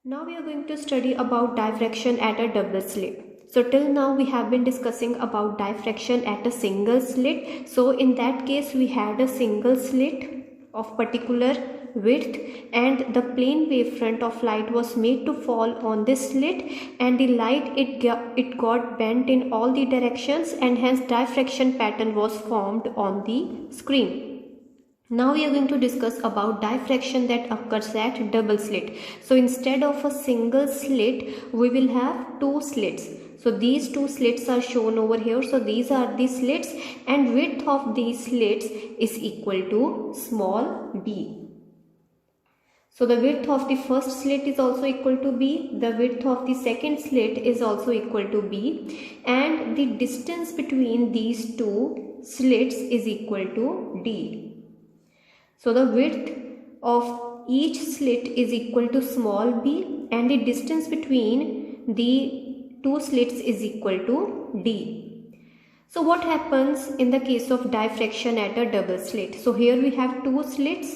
Now we are going to study about diffraction at a double slit. So till now we have been discussing about diffraction at a single slit. So in that case we had a single slit of particular width and the plane wavefront of light was made to fall on this slit, and the light it got bent in all the directions, and hence diffraction pattern was formed on the screen. Now we are going to discuss about diffraction that occurs at double slit. So instead of a single slit, we will have two slits. So these two slits are shown over here. So these are the slits, and width of these slits is equal to small b. So the width of the first slit is also equal to b, the width of the second slit is also equal to b, and the distance between these two slits is equal to d. So the width of each slit is equal to small b, and the distance between the two slits is equal to d. So what happens in the case of diffraction at a double slit? So here we have two slits.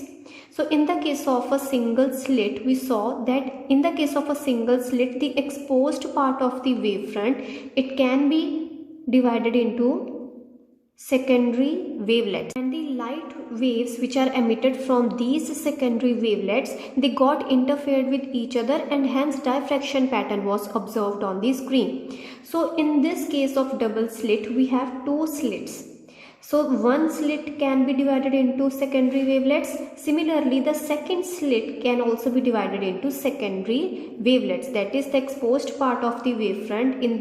So in the case of a single slit, we saw that in the case of a single slit, the exposed part of the wavefront, it can be divided into secondary wavelets, and the light waves which are emitted from these secondary wavelets, they got interfered with each other, and hence diffraction pattern was observed on the screen. So in this case of double slit, we have two slits. So one slit can be divided into secondary wavelets. Similarly, the second slit can also be divided into secondary wavelets, that is the exposed part of the wavefront in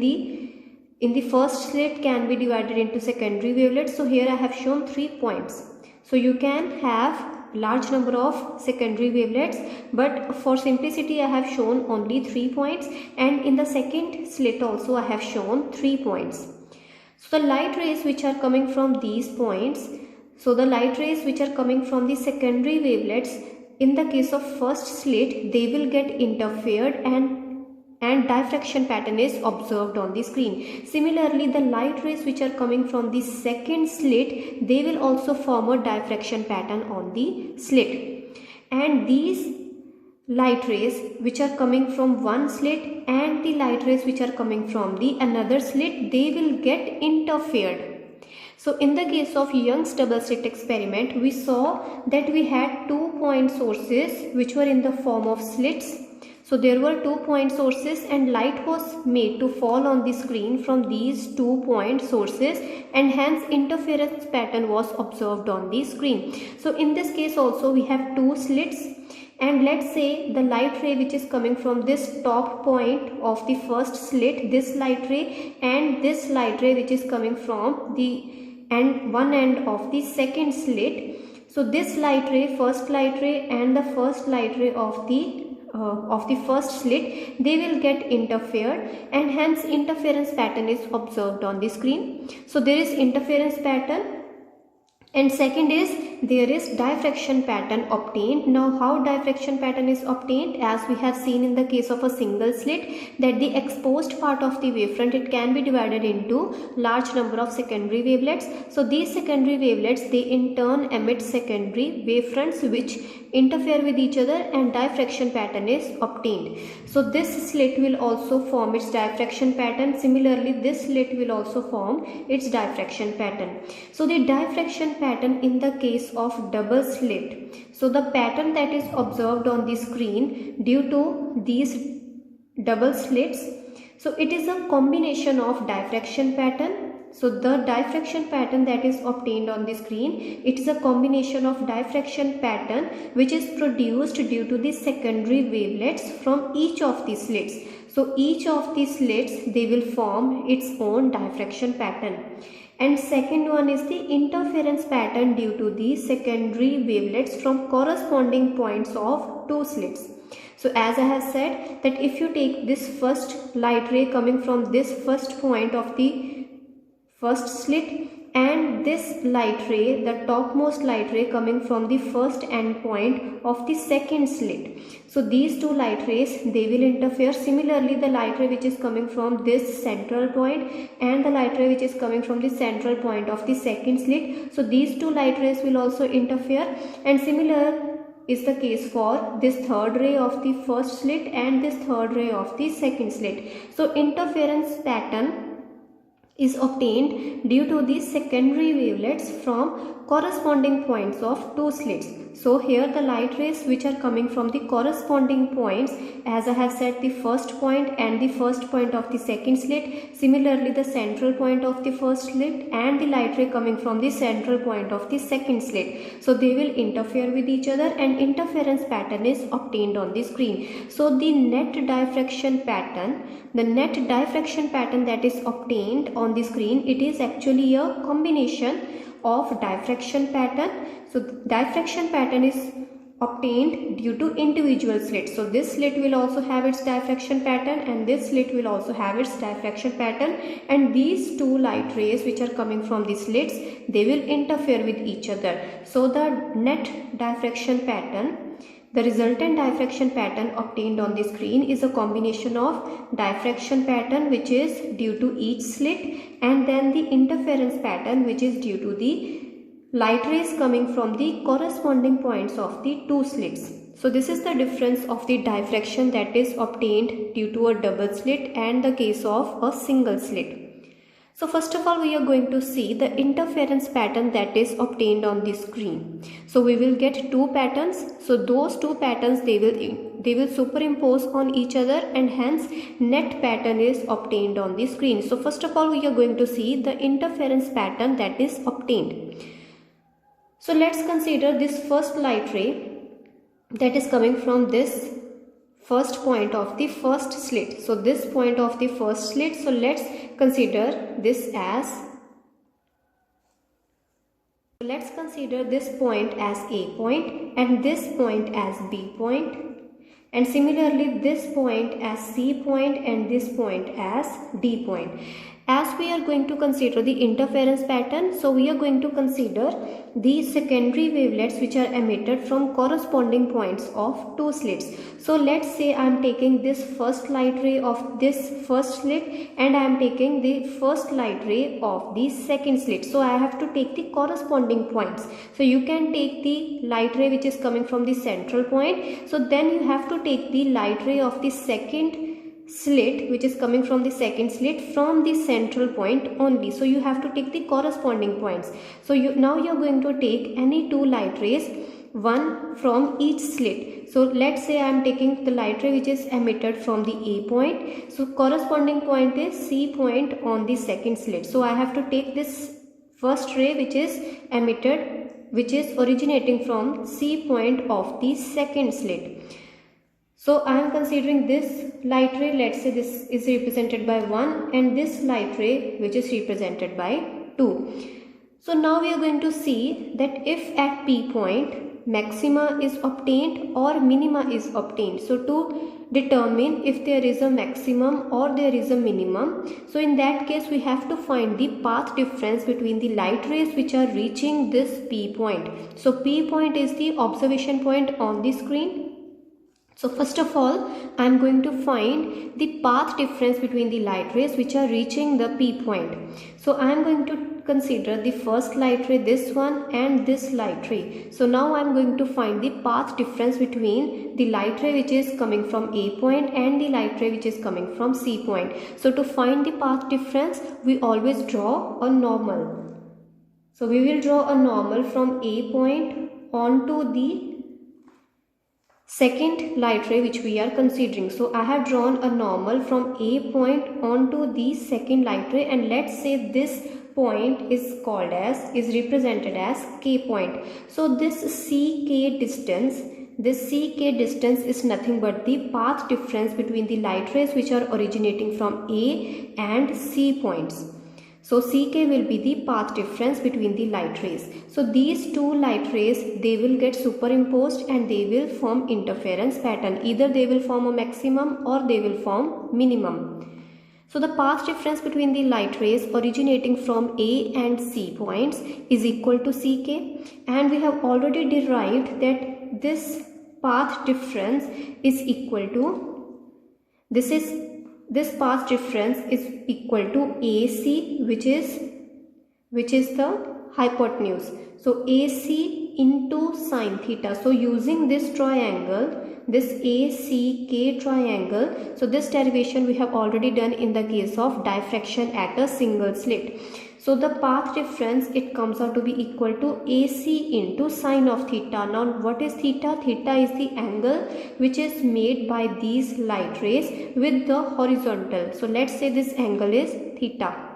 the first slit can be divided into secondary wavelets. So here I have shown 3 points. So you can have large number of secondary wavelets, but for simplicity I have shown only 3 points, and in the second slit also I have shown 3 points. So the light rays which are coming from these points, so the light rays which are coming from the secondary wavelets, in the case of first slit, they will get interfered and diffraction pattern is observed on the screen. Similarly, the light rays which are coming from the second slit, they will also form a diffraction pattern on the slit. And these light rays which are coming from one slit and the light rays which are coming from the another slit, they will get interfered. So in the case of Young's double slit experiment, we saw that we had 2 point sources which were in the form of slits. So there were 2 point sources, and light was made to fall on the screen from these 2 point sources, and hence interference pattern was observed on the screen. So in this case also we have 2 slits, and let's say the light ray which is coming from this top point of the first slit, this light ray, and this light ray which is coming from the one end of the second slit. So this light ray, first light ray, and the first light ray of the first slit, they will get interfered, and hence interference pattern is observed on the screen. So there is interference pattern, and second is there is diffraction pattern obtained. Now how diffraction pattern is obtained? As we have seen in the case of a single slit, that the exposed part of the wavefront, it can be divided into large number of secondary wavelets. So these secondary wavelets, they in turn emit secondary wavefronts which interfere with each other, and diffraction pattern is obtained. So this slit will also form its diffraction pattern. Similarly, this slit will also form its diffraction pattern. So the diffraction pattern in the case of double slit, so the pattern that is observed on the screen due to these double slits, so it is a combination of diffraction pattern. So the diffraction pattern that is obtained on the screen, it is a combination of diffraction pattern which is produced due to the secondary wavelets from each of the slits. So each of the slits, they will form its own diffraction pattern. And second one is the interference pattern due to the secondary wavelets from corresponding points of two slits. So as I have said, that if you take this first light ray coming from this first point of the first slit, and this light ray, the topmost light ray coming from the first end point of the second slit, so these two light rays, they will interfere. Similarly, the light ray which is coming from this central point and the light ray which is coming from the central point of the second slit, so these two light rays will also interfere. And is the case for this third ray of the first slit and this third ray of the second slit. So interference pattern is obtained due to the secondary wavelets from corresponding points of two slits. So here the light rays which are coming from the corresponding points, as I have said, the first point and the first point of the second slit, similarly the central point of the first slit and the light ray coming from the central point of the second slit. So they will interfere with each other and interference pattern is obtained on the screen. So the net diffraction pattern that is obtained on the screen, it is actually a combination of diffraction pattern. So diffraction pattern is obtained due to individual slits. So this slit will also have its diffraction pattern and this slit will also have its diffraction pattern, and these two light rays which are coming from the slits, they will interfere with each other. So the net diffraction pattern, the resultant diffraction pattern obtained on the screen is a combination of diffraction pattern which is due to each slit and then the interference pattern which is due to the light rays coming from the corresponding points of the two slits. So this is the difference of the diffraction that is obtained due to a double slit and the case of a single slit. So first of all, we are going to see the interference pattern that is obtained on the screen. So we will get two patterns. So those two patterns, they will superimpose on each other and hence net pattern is obtained on the screen. So first of all, we are going to see the interference pattern that is obtained. So let's consider this first light ray that is coming from this first point of the first slit. So this point of the first slit, so let's consider this point as A point and this point as B point, and similarly this point as C point and this point as D point. As we are going to consider the interference pattern, so we are going to consider the secondary wavelets which are emitted from corresponding points of two slits. So let's say I am taking this first light ray of this first slit and I am taking the first light ray of the second slit. So I have to take the corresponding points. So you can take the light ray which is coming from the central point. So then you have to take the light ray of the second slit which is coming from the second slit from the central point only. So you have to take the corresponding points. So now you are going to take any two light rays, one from each slit. So let's say I am taking the light ray which is emitted from the A point. So corresponding point is C point on the second slit. So I have to take this first ray which is emitted, which is originating from C point of the second slit. So I am considering this light ray, let's say this is represented by 1 and this light ray which is represented by 2. So now we are going to see that if at P point maxima is obtained or minima is obtained. So to determine if there is a maximum or there is a minimum, so in that case we have to find the path difference between the light rays which are reaching this P point. So P point is the observation point on the screen. So first of all, I am going to find the path difference between the light rays which are reaching the P point. So I am going to consider the first light ray, this one and this light ray. So now I am going to find the path difference between the light ray which is coming from A point and the light ray which is coming from C point. So to find the path difference, we always draw a normal. So we will draw a normal from A point onto the second light ray which we are considering. So I have drawn a normal from A point onto the second light ray, and let's say this point is represented as K point. So this CK distance is nothing but the path difference between the light rays which are originating from A and C points. So CK will be the path difference between the light rays. So these two light rays, they will get superimposed and they will form interference pattern. Either they will form a maximum or they will form minimum. So the path difference between the light rays originating from A and C points is equal to CK, and we have already derived that this path difference is equal to, this path difference is equal to AC, which is the hypotenuse. So AC into sine theta. So using this triangle, this ACK triangle, so this derivation we have already done in the case of diffraction at a single slit. So the path difference, it comes out to be equal to AC into sine of theta. Now what is theta? Theta is the angle which is made by these light rays with the horizontal. So let's say this angle is theta.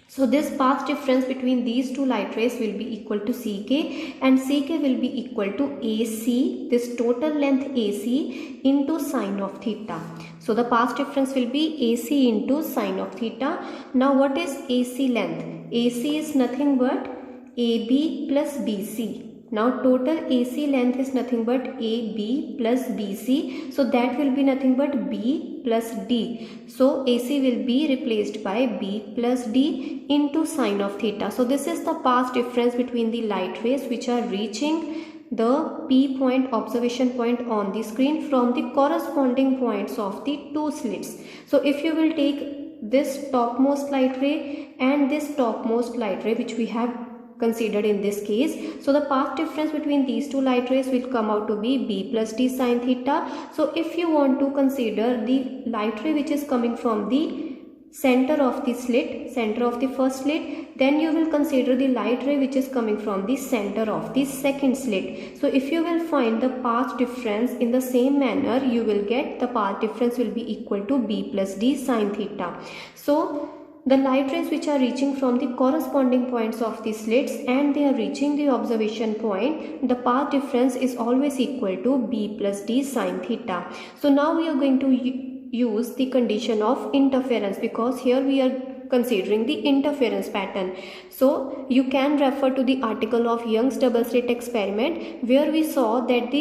So this path difference between these two light rays will be equal to CK, and CK will be equal to AC, this total length AC, into sine of theta. So the path difference will be AC into sine of theta. Now what is AC length? AC is nothing but AB plus BC. Now total AC length is nothing but AB plus BC. So that will be nothing but B plus D. So AC will be replaced by B plus D into sine of theta. So this is the path difference between the light rays which are reaching the P point, observation point on the screen, from the corresponding points of the two slits. So if you will take this topmost light ray and this topmost light ray which we have considered in this case, so the path difference between these two light rays will come out to be B plus D sine theta. So if you want to consider the light ray which is coming from the center of the slit, center of the first slit, then you will consider the light ray which is coming from the center of the second slit. So if you will find the path difference in the same manner, you will get the path difference will be equal to B plus D sine theta. So the light rays which are reaching from the corresponding points of the slits and they are reaching the observation point, the path difference is always equal to B plus D sine theta. So now we are going to use the condition of interference, because here we are considering the interference pattern. So you can refer to the article of Young's double slit experiment, where we saw that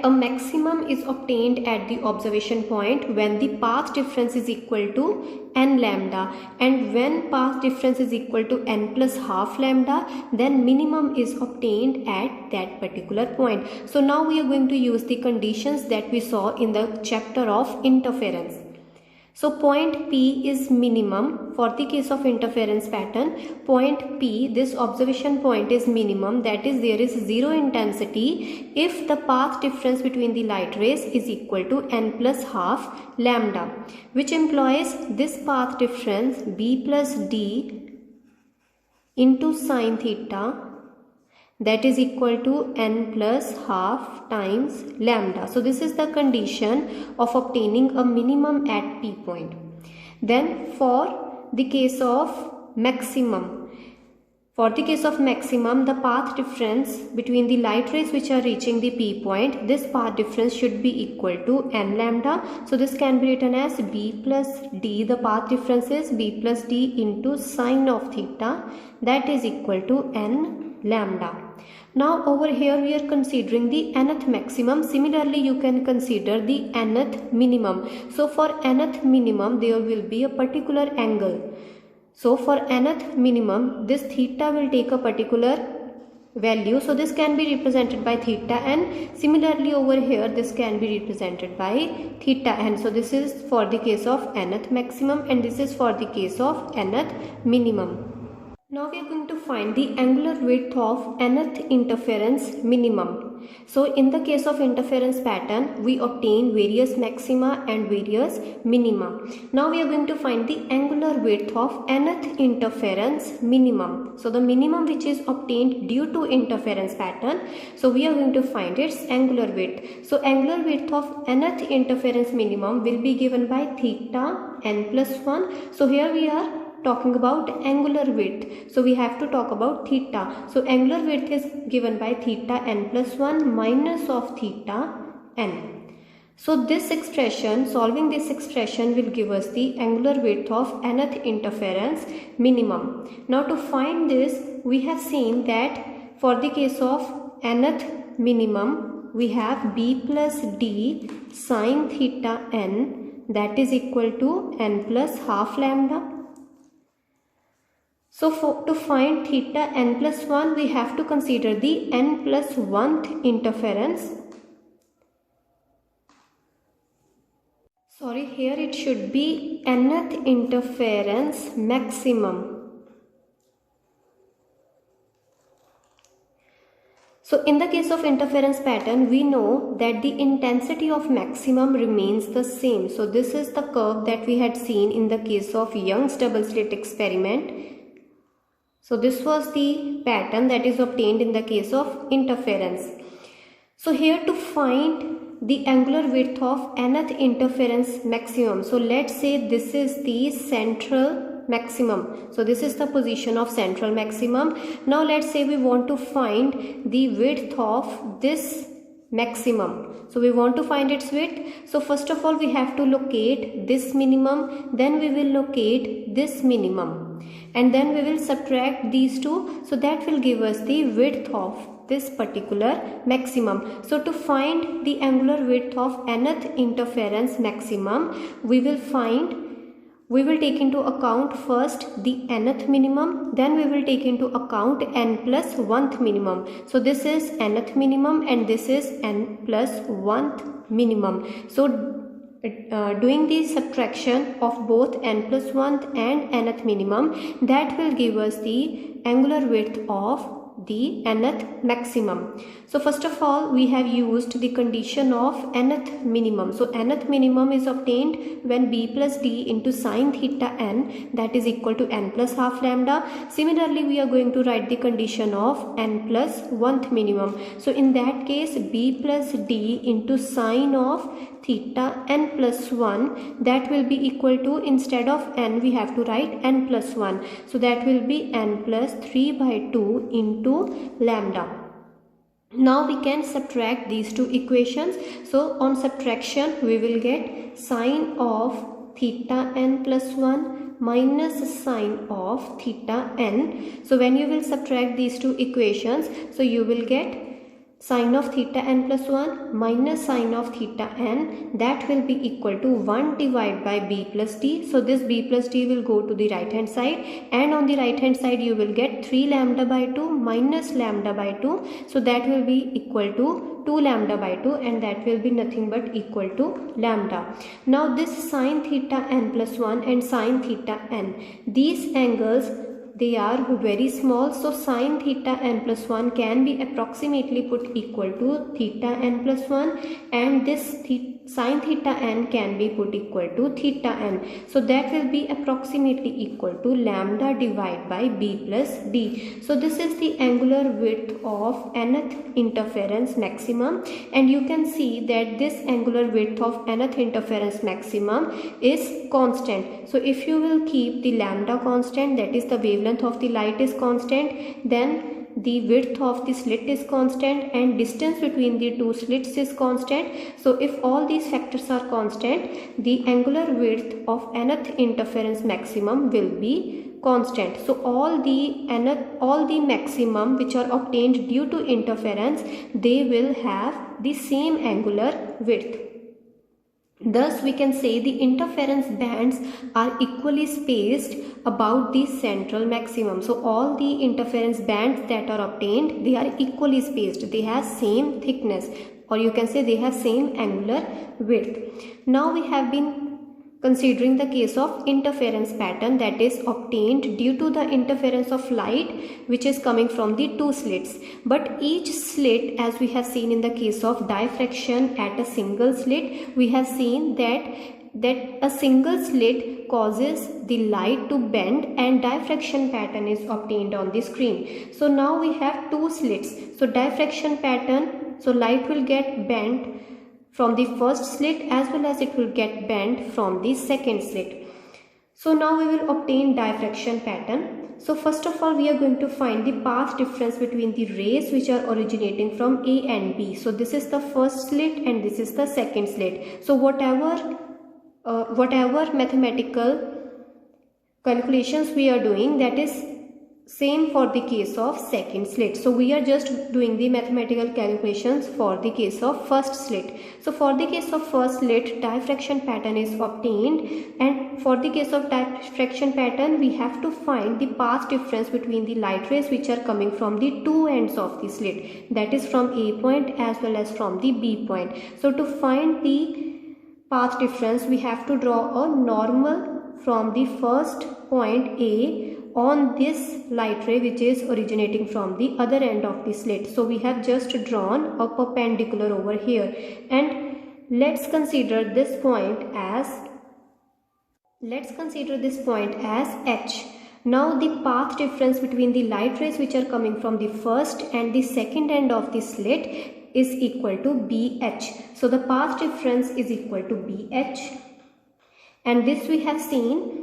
a maximum is obtained at the observation point when the path difference is equal to n lambda, and when path difference is equal to n plus half lambda, then minimum is obtained at that particular point. So now we are going to use the conditions that we saw in the chapter of interference. So point P is minimum for the case of interference pattern. Point P, this observation point, is minimum, that is there is zero intensity if the path difference between the light rays is equal to n plus half lambda, which implies this path difference B plus D into sine theta, that is equal to n plus half times lambda. So this is the condition of obtaining a minimum at P point. Then for the case of maximum, the path difference between the light rays which are reaching the P point, this path difference should be equal to n lambda. So this can be written as B plus D, the path difference is B plus D into sine of theta, that is equal to n lambda. Now over here we are considering the nth maximum. Similarly you can consider the nth minimum. So for nth minimum there will be a particular angle. So for nth minimum, this theta will take a particular value. So this can be represented by theta n. Similarly over here this can be represented by theta n. So this is for the case of nth maximum and this is for the case of nth minimum. Now we are going to find the angular width of nth interference minimum. So in the case of interference pattern, we obtain various maxima and various minima. Now we are going to find the angular width of nth interference minimum. So the minimum which is obtained due to interference pattern, so we are going to find its angular width. So angular width of nth interference minimum will be given by theta n plus 1. So here we are talking about angular width, so we have to talk about theta. So angular width is given by theta n plus 1 minus of theta n. So this expression, solving this expression, will give us the angular width of nth interference minimum. Now to find this, we have seen that for the case of nth minimum, we have B plus D sine theta n, that is equal to n plus half lambda. So to find theta n plus 1, we have to consider the n plus 1th interference. Sorry, here it should be nth interference maximum. So in the case of interference pattern, we know that the intensity of maximum remains the same. So this is the curve that we had seen in the case of Young's double slit experiment. So this was the pattern that is obtained in the case of interference. So here to find the angular width of nth interference maximum. So let's say this is the central maximum. So this is the position of central maximum. Now let's say we want to find the width of this maximum. So we want to find its width. So first of all we have to locate this minimum, then we will locate this minimum, and then we will subtract these two. So that will give us the width of this particular maximum. So to find the angular width of nth interference maximum, we will take into account first the nth minimum, then we will take into account n plus 1th minimum. So this is nth minimum and this is n plus 1th minimum. So doing the subtraction of both n plus 1th and nth minimum, that will give us the angular width of the nth maximum. So first of all we have used the condition of nth minimum. So nth minimum is obtained when b plus d into sine theta n, that is equal to n plus half lambda. Similarly we are going to write the condition of n plus 1th minimum. So in that case b plus d into sine of theta n plus 1, that will be equal to, instead of n we have to write n plus 1. So that will be n plus 3 by 2 into lambda. Now we can subtract these two equations. So on subtraction we will get sine of theta n plus 1 minus sine of theta n. So when you will subtract these two equations, so you will get sine of theta n plus 1 minus sine of theta n, that will be equal to 1 divided by b plus d. So this b plus d will go to the right hand side, and on the right hand side you will get 3 lambda by 2 minus lambda by 2. So that will be equal to 2 lambda by 2, and that will be nothing but equal to lambda. Now this sine theta n plus 1 and sine theta n, these angles, they are very small. So sine theta n plus 1 can be approximately put equal to theta n plus 1, and this sine theta n can be put equal to theta n. So that will be approximately equal to lambda divided by b plus d. So this is the angular width of nth interference maximum, and you can see that this angular width of nth interference maximum is constant. So if you will keep the lambda constant, that is the wavelength of the light is constant, then the width of the slit is constant and distance between the two slits is constant. So if all these factors are constant, the angular width of nth interference maximum will be constant. So all the maximum which are obtained due to interference, they will have the same angular width. Thus we can say the interference bands are equally spaced about the central maximum. So all the interference bands that are obtained, they are equally spaced. They have same thickness, or you can say they have same angular width. Now we have been considering the case of interference pattern that is obtained due to the interference of light which is coming from the two slits. But each slit, as we have seen in the case of diffraction at a single slit, we have seen that a single slit causes the light to bend and diffraction pattern is obtained on the screen. So now we have two slits. So diffraction pattern, so light will get bent from the first slit as well as it will get bent from the second slit. So now we will obtain diffraction pattern. So first of all we are going to find the path difference between the rays which are originating from A and B. So this is the first slit and this is the second slit. So whatever mathematical calculations we are doing, that is same for the case of second slit. So we are just doing the mathematical calculations for the case of first slit. So for the case of first slit, diffraction pattern is obtained, and for the case of diffraction pattern we have to find the path difference between the light rays which are coming from the two ends of the slit, that is from A point as well as from the B point. So to find the path difference we have to draw a normal from the first point A on this light ray which is originating from the other end of the slit. So we have just drawn a perpendicular over here, and let's consider this point as H. Now the path difference between the light rays which are coming from the first and the second end of the slit is equal to BH. So the path difference is equal to BH, and this we have seen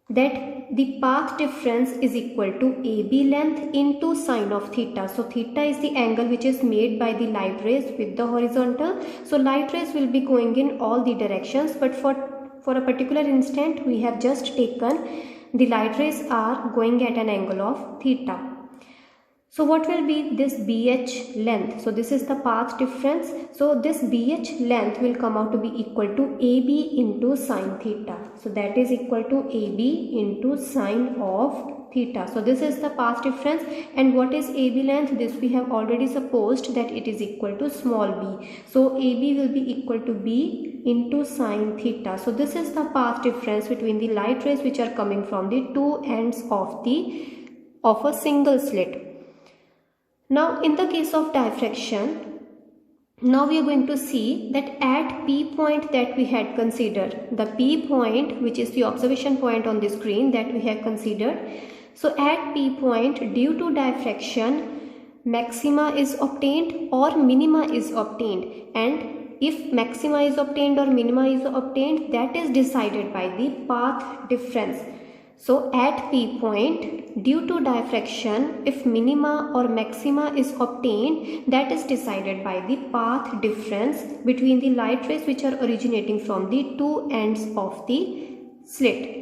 that the path difference is equal to AB length into sine of theta. So theta is the angle which is made by the light rays with the horizontal. So light rays will be going in all the directions, but for a particular instant we have just taken the light rays are going at an angle of theta. So what will be this BH length? So this is the path difference. So this BH length will come out to be equal to AB into sine theta. So that is equal to AB into sine of theta. So this is the path difference. And what is AB length? This we have already supposed that it is equal to small b. So AB will be equal to B into sine theta. So this is the path difference between the light rays which are coming from the two ends of a single slit. Now in the case of diffraction, now we are going to see that at P point that we had considered, the P point which is the observation point on the screen that we have considered. So at P point, due to diffraction, maxima is obtained or minima is obtained, and if maxima is obtained or minima is obtained, that is decided by the path difference. So at P point, due to diffraction, if minima or maxima is obtained, that is decided by the path difference between the light rays which are originating from the two ends of the slit.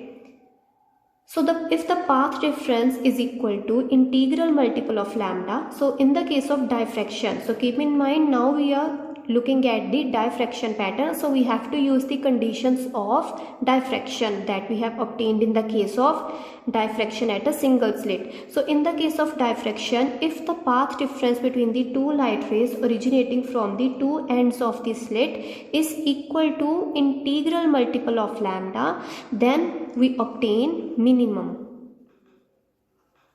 So if the path difference is equal to integral multiple of lambda, so in the case of diffraction, so keep in mind now we are looking at the diffraction pattern, so we have to use the conditions of diffraction that we have obtained in the case of diffraction at a single slit. So in the case of diffraction, if the path difference between the two light rays originating from the two ends of the slit is equal to integral multiple of lambda, then we obtain minimum.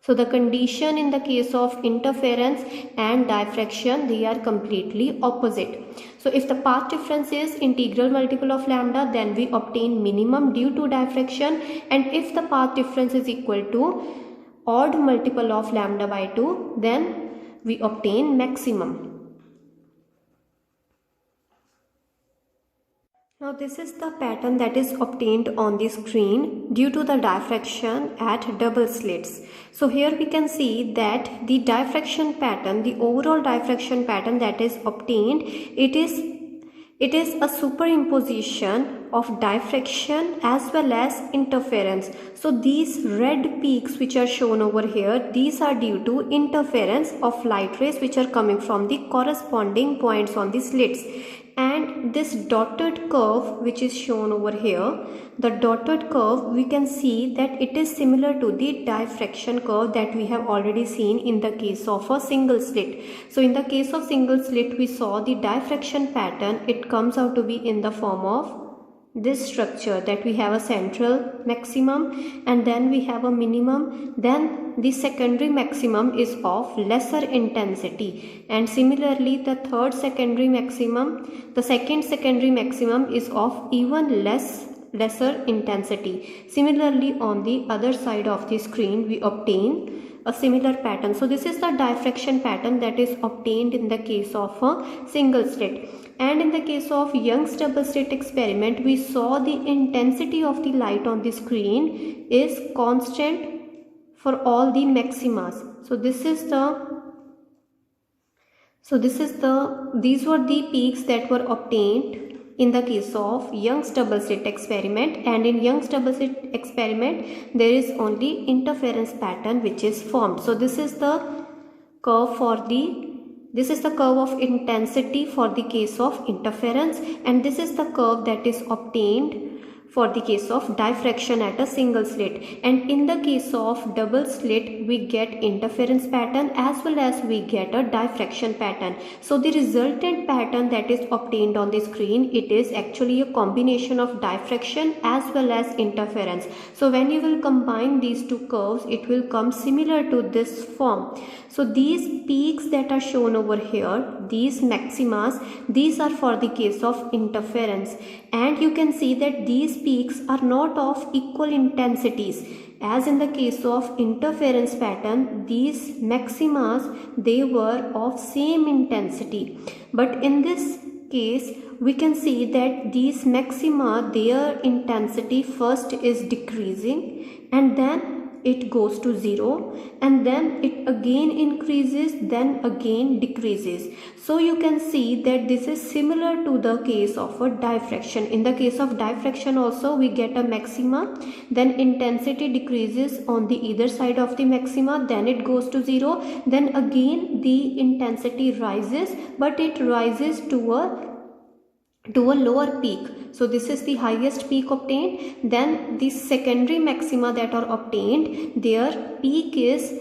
So the condition in the case of interference and diffraction, they are completely opposite. So if the path difference is integral multiple of lambda, then we obtain minimum due to diffraction, and if the path difference is equal to odd multiple of lambda by 2, then we obtain maximum. Now this is the pattern that is obtained on the screen due to the diffraction at double slits. So here we can see that the diffraction pattern, the overall diffraction pattern that is obtained, it is a superimposition of diffraction as well as interference. So these red peaks which are shown over here, these are due to interference of light rays which are coming from the corresponding points on the slits. And this dotted curve which is shown over here, the dotted curve, we can see that it is similar to the diffraction curve that we have already seen in the case of a single slit. So in the case of single slit, we saw the diffraction pattern, it comes out to be in the form of this structure, that we have a central maximum and then we have a minimum, then the secondary maximum is of lesser intensity, and similarly the second secondary maximum is of even lesser intensity. Similarly on the other side of the screen we obtain a similar pattern. So this is the diffraction pattern that is obtained in the case of a single slit. And in the case of Young's double slit experiment, we saw the intensity of the light on the screen is constant for all the maximas. These were the peaks that were obtained in the case of Young's double slit experiment, and in Young's double slit experiment there is only interference pattern which is formed. So this is the curve of intensity for the case of interference, and this is the curve that is obtained for the case of diffraction at a single slit, and in the case of double slit we get interference pattern as well as we get a diffraction pattern. So the resultant pattern that is obtained on the screen, it is actually a combination of diffraction as well as interference. So when you will combine these two curves, it will come similar to this form. So these peaks that are shown over here, these maximas, these are for the case of interference, and you can see that these peaks are not of equal intensities. As in the case of interference pattern, these maximas, they were of same intensity, but in this case we can see that these maxima, their intensity first is decreasing and then it goes to 0, and then it again increases, then again decreases. So you can see that this is similar to the case of a diffraction. In the case of diffraction also we get a maxima, then intensity decreases on the either side of the maxima, then it goes to 0, then again the intensity rises, but it rises to a lower peak. So this is the highest peak obtained. Then the secondary maxima that are obtained, their peak is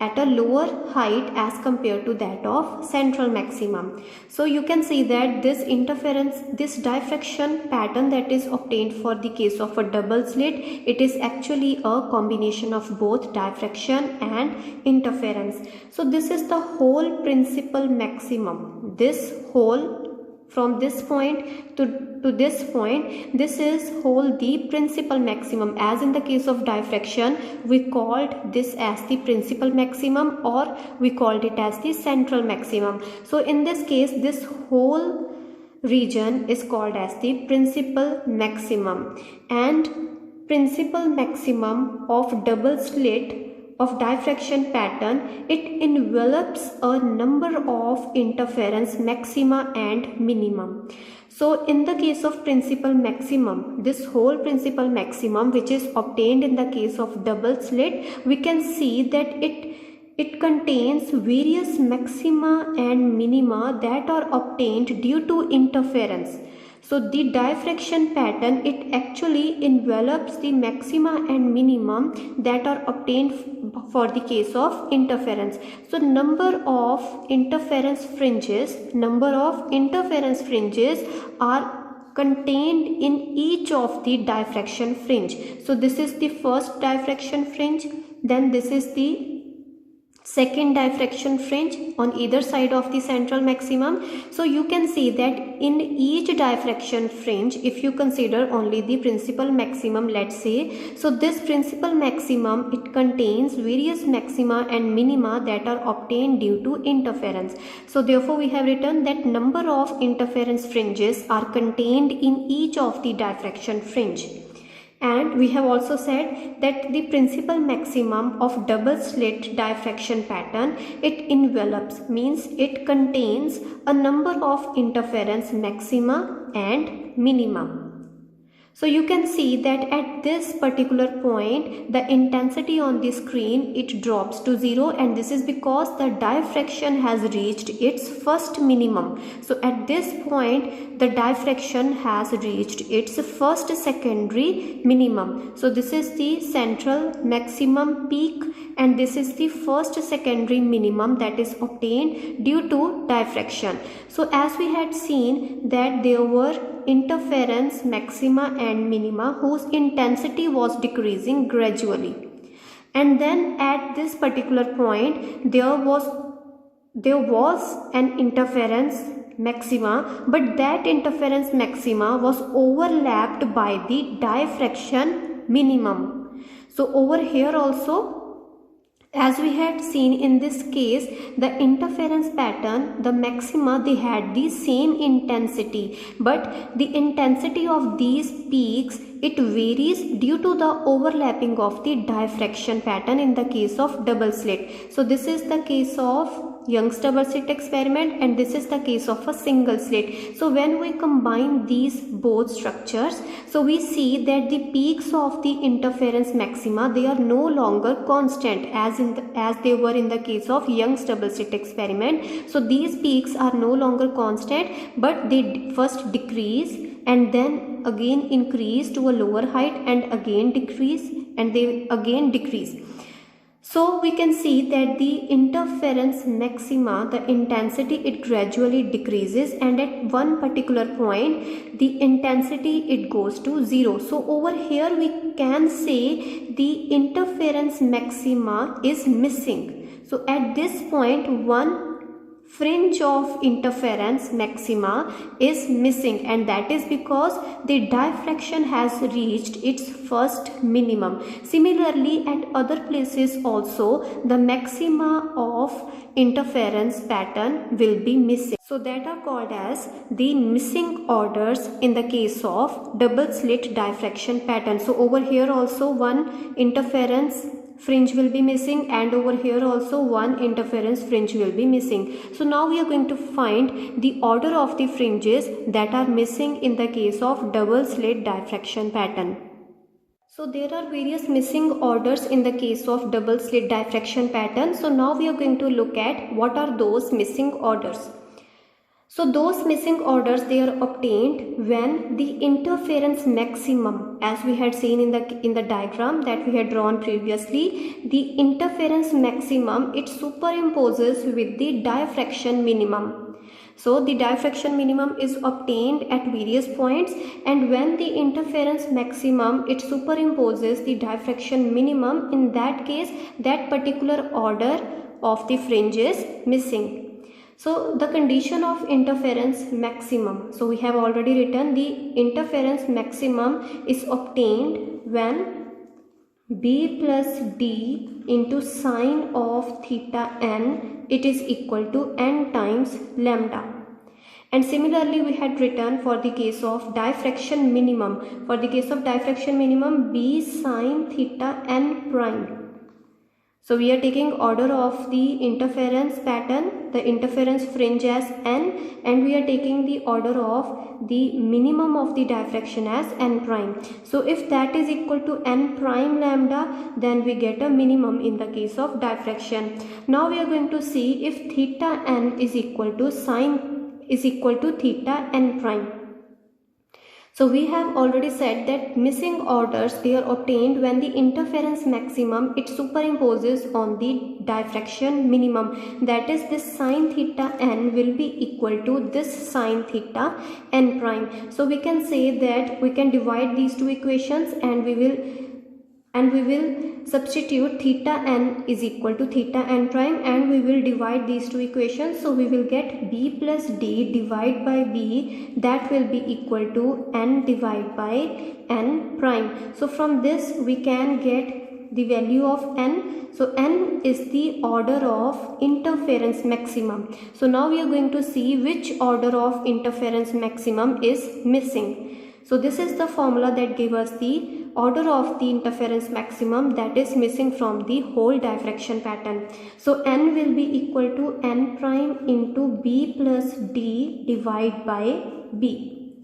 at a lower height as compared to that of central maximum. So you can see that this interference, this diffraction pattern that is obtained for the case of a double slit, it is actually a combination of both diffraction and interference. So this is the whole principal maximum. This whole, from this point to this point, this is whole the principal maximum. As in the case of diffraction, we called this as the principal maximum, or we called it as the central maximum. So in this case, this whole region is called as the principal maximum, and principal maximum of double slit of diffraction pattern, it envelops a number of interference maxima and minimum. So in the case of principal maximum, this whole principal maximum which is obtained in the case of double slit, we can see that it contains various maxima and minima that are obtained due to interference. So the diffraction pattern, it actually envelops the maxima and minimum that are obtained for the case of interference. So number of interference fringes are contained in each of the diffraction fringe. So this is the first diffraction fringe, then this is the second diffraction fringe on either side of the central maximum. So you can see that in each diffraction fringe, if you consider only the principal maximum, let's say, so this principal maximum, it contains various maxima and minima that are obtained due to interference. So therefore we have written that number of interference fringes are contained in each of the diffraction fringe. And we have also said that the principal maximum of double slit diffraction pattern, it envelops, means it contains a number of interference maxima and minima. So you can see that at this particular point, the intensity on the screen, it drops to 0, and this is because the diffraction has reached its first minimum. So at this point, the diffraction has reached its first secondary minimum. So this is the central maximum peak, and this is the first secondary minimum that is obtained due to diffraction. So as we had seen that there were interference maxima and minima whose intensity was decreasing gradually, and then at this particular point there was an interference maxima, but that interference maxima was overlapped by the diffraction minimum. So over here also, as we had seen in this case, the interference pattern, the maxima, they had the same intensity, but the intensity of these peaks, it varies due to the overlapping of the diffraction pattern in the case of double slit. So this is the case of Young's double slit experiment, and this is the case of a single slit. So when we combine these both structures, so we see that the peaks of the interference maxima, they are no longer constant as they were in the case of Young's double slit experiment. So these peaks are no longer constant, but they first decrease, and then again increase to a lower height and again decrease, and they again decrease. So we can see that the interference maxima, the intensity, it gradually decreases, and at one particular point the intensity it goes to 0. So over here we can say the interference maxima is missing. So at this point one fringe of interference maxima is missing, and that is because the diffraction has reached its first minimum. Similarly, at other places also the maxima of interference pattern will be missing. So that are called as the missing orders in the case of double slit diffraction pattern. So over here also one interference fringe will be missing, and over here also one interference fringe will be missing. So now we are going to find the order of the fringes that are missing in the case of double slit diffraction pattern. So there are various missing orders in the case of double slit diffraction pattern. So now we are going to look at what are those missing orders. So those missing orders, they are obtained when the interference maximum, as we had seen in the diagram that we had drawn previously, the interference maximum, it superimposes with the diffraction minimum. So the diffraction minimum is obtained at various points, and when the interference maximum it superimposes the diffraction minimum, in that case that particular order of the fringe is missing. So the condition of interference maximum, so we have already written the interference maximum is obtained when b plus d into sine of theta n, it is equal to n times lambda. And similarly we had written for the case of diffraction minimum, for the case of diffraction minimum b sine theta n prime. So we are taking order of the interference pattern, the interference fringe as n, and we are taking the order of the minimum of the diffraction as n prime. So if that is equal to n prime lambda, then we get a minimum in the case of diffraction. Now we are going to see if theta n is equal to theta n prime. So we have already said that missing orders, they are obtained when the interference maximum it superimposes on the diffraction minimum, that is this sine theta n will be equal to this sine theta n prime. So we can say that we can divide these two equations, and we will substitute theta n is equal to theta n prime, and we will divide these two equations. So we will get b plus d divided by b, that will be equal to n divided by n prime. So from this we can get the value of n. So n is the order of interference maximum. So now we are going to see which order of interference maximum is missing. So this is the formula that gives us the order of the interference maximum that is missing from the whole diffraction pattern. So n will be equal to n prime into b plus d divided by b.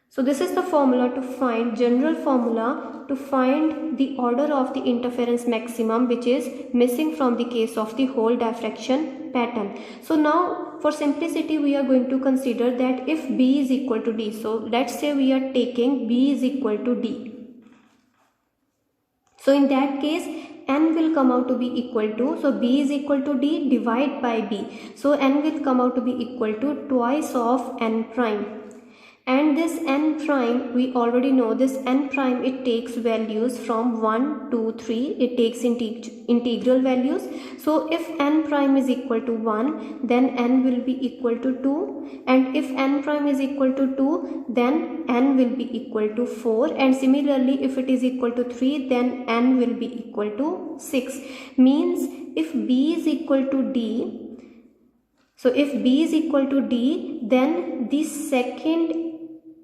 So this is the formula to find, general formula to find the order of the interference maximum which is missing from the case of the whole diffraction pattern. So now for simplicity we are going to consider that if b is equal to d, so let's say we are taking b is equal to d. So in that case n will come out to be equal to, so b is equal to d divided by b. So n will come out to be equal to twice of n prime. And this n prime, we already know this n prime, it takes values from 1, 2, 3, it takes integral values. So if n prime is equal to 1, then n will be equal to 2, and if n prime is equal to 2, then n will be equal to 4, and similarly if it is equal to 3, then n will be equal to 6. Means if b is equal to d, so if b is equal to d, then the second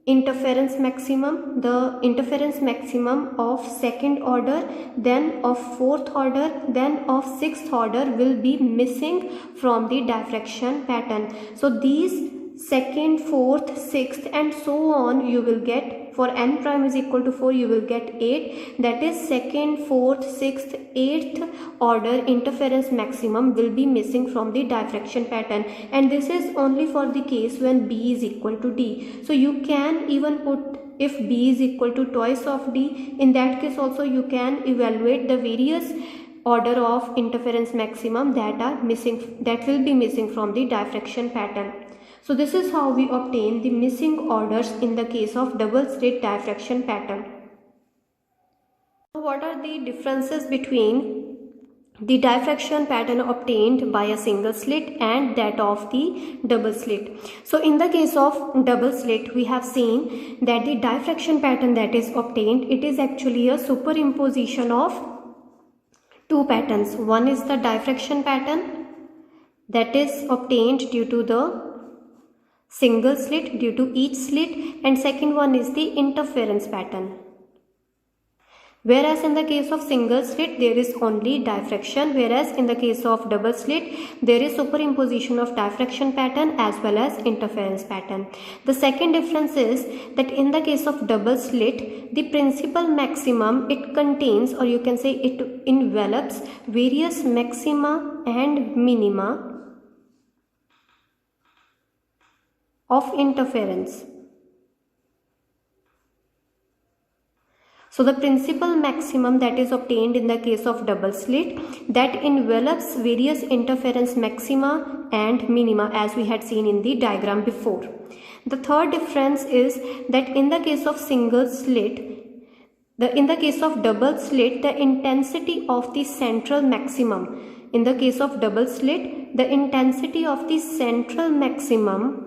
interference maximum, the interference maximum of second order, then of fourth order, then of sixth order will be missing from the diffraction pattern. So these second, fourth, sixth and so on, you will get, for n prime is equal to 4, you will get 8. That is second, fourth, sixth, eighth order interference maximum will be missing from the diffraction pattern, and this is only for the case when B is equal to D. So you can even put, if B is equal to twice of D, in that case also you can evaluate the various order of interference maximum that will be missing from the diffraction pattern. So this is how we obtain the missing orders in the case of double slit diffraction pattern. What are the differences between the diffraction pattern obtained by a single slit and that of the double slit? So in the case of double slit, we have seen that the diffraction pattern that is obtained, it is actually a superimposition of two patterns. One is the diffraction pattern that is obtained due to the single slit, due to each slit, and second one is the interference pattern. Whereas in the case of single slit there is only diffraction, whereas in the case of double slit there is superimposition of diffraction pattern as well as interference pattern. The second difference is that in the case of double slit, the principal maximum, it contains, or you can say it envelops, various maxima and minima of interference. So the principal maximum that is obtained in the case of double slit, that envelops various interference maxima and minima, as we had seen in the diagram before. The third difference is that in the case of single slit, in the case of double slit, the intensity of the central maximum, in the case of double slit, the intensity of the central maximum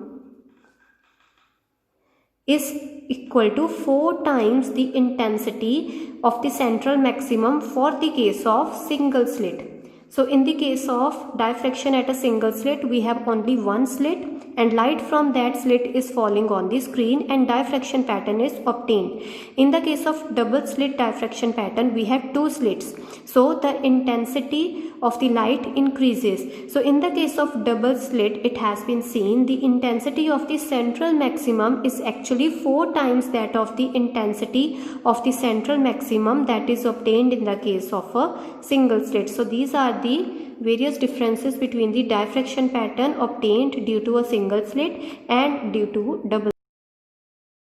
is equal to 4 times the intensity of the central maximum for the case of single slit. So in the case of diffraction at a single slit, we have only one slit and light from that slit is falling on the screen and diffraction pattern is obtained. In the case of double slit diffraction pattern, we have two slits. So the intensity of the light increases. So in the case of double slit, it has been seen the intensity of the central maximum is actually 4 times that of the intensity of the central maximum that is obtained in the case of a single slit. So these are the various differences between the diffraction pattern obtained due to a single slit and due to double